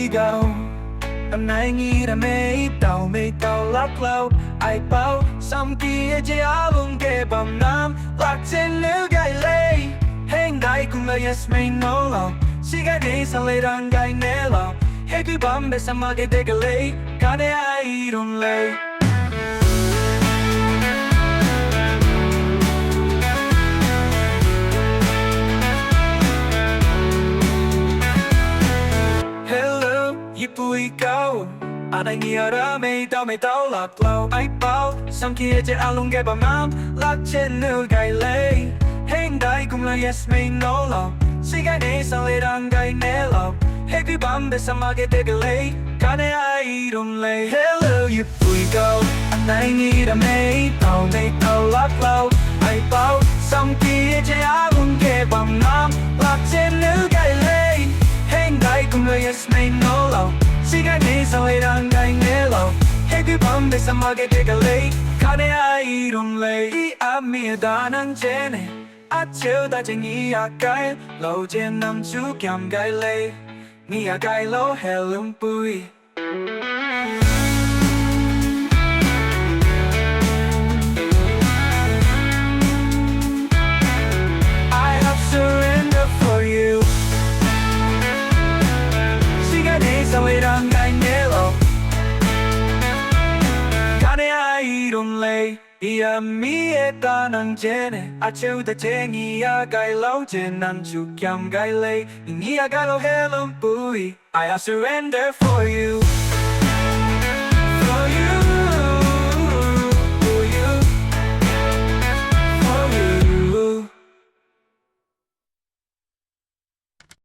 yipui go Hôm nay nghĩ đã mê tàu lắc lâu ai bao xong kia chỉ áo luôn kề bầm nam lạc trên nữ gai lê hang đại cùng lời yes may no lòng si gai đi sang lê đang gai nè lòng hey cứ bấm để sang mà cái đê cái lê cả để ai don't lay Heleu yipui go Anh nghĩ ra mây tàu lạc lâu ai bao xong kia chỉ áo luôn gai bầm nam lạc trên nữ gai lê hang đại cùng lời yes may no lòng si gai đi sang lê đang gai nè lòng hey cứ bấm để sang mà cái đê cái lê cả để ai don't lay Heleu yipui go Anh nghĩ ra mây tàu lạc lâu ai bao xong kia chỉ áo luôn gai bầm nam lạc trên nữ gai lê hang đại cùng lời yes may no lòng si gai đi sang lê đang gai nè lòng hey cứ bấm để sang mà cái đê cái lê cả để ai don't lay đi áp mi đã nắng trên này chiều ta chỉ nghĩ cái lâu trên năm chú kiếm gai lê nghĩ cái lâu Heleu bui I have surrendered for you si gai đi sang lê đang gai nè lòng cả để ai don't lay Ia mi eta nang jene chiều ta che ngia gai lâu trên nan chu kiam gai lay ngia gai lo Heleu bui I have surrendered for you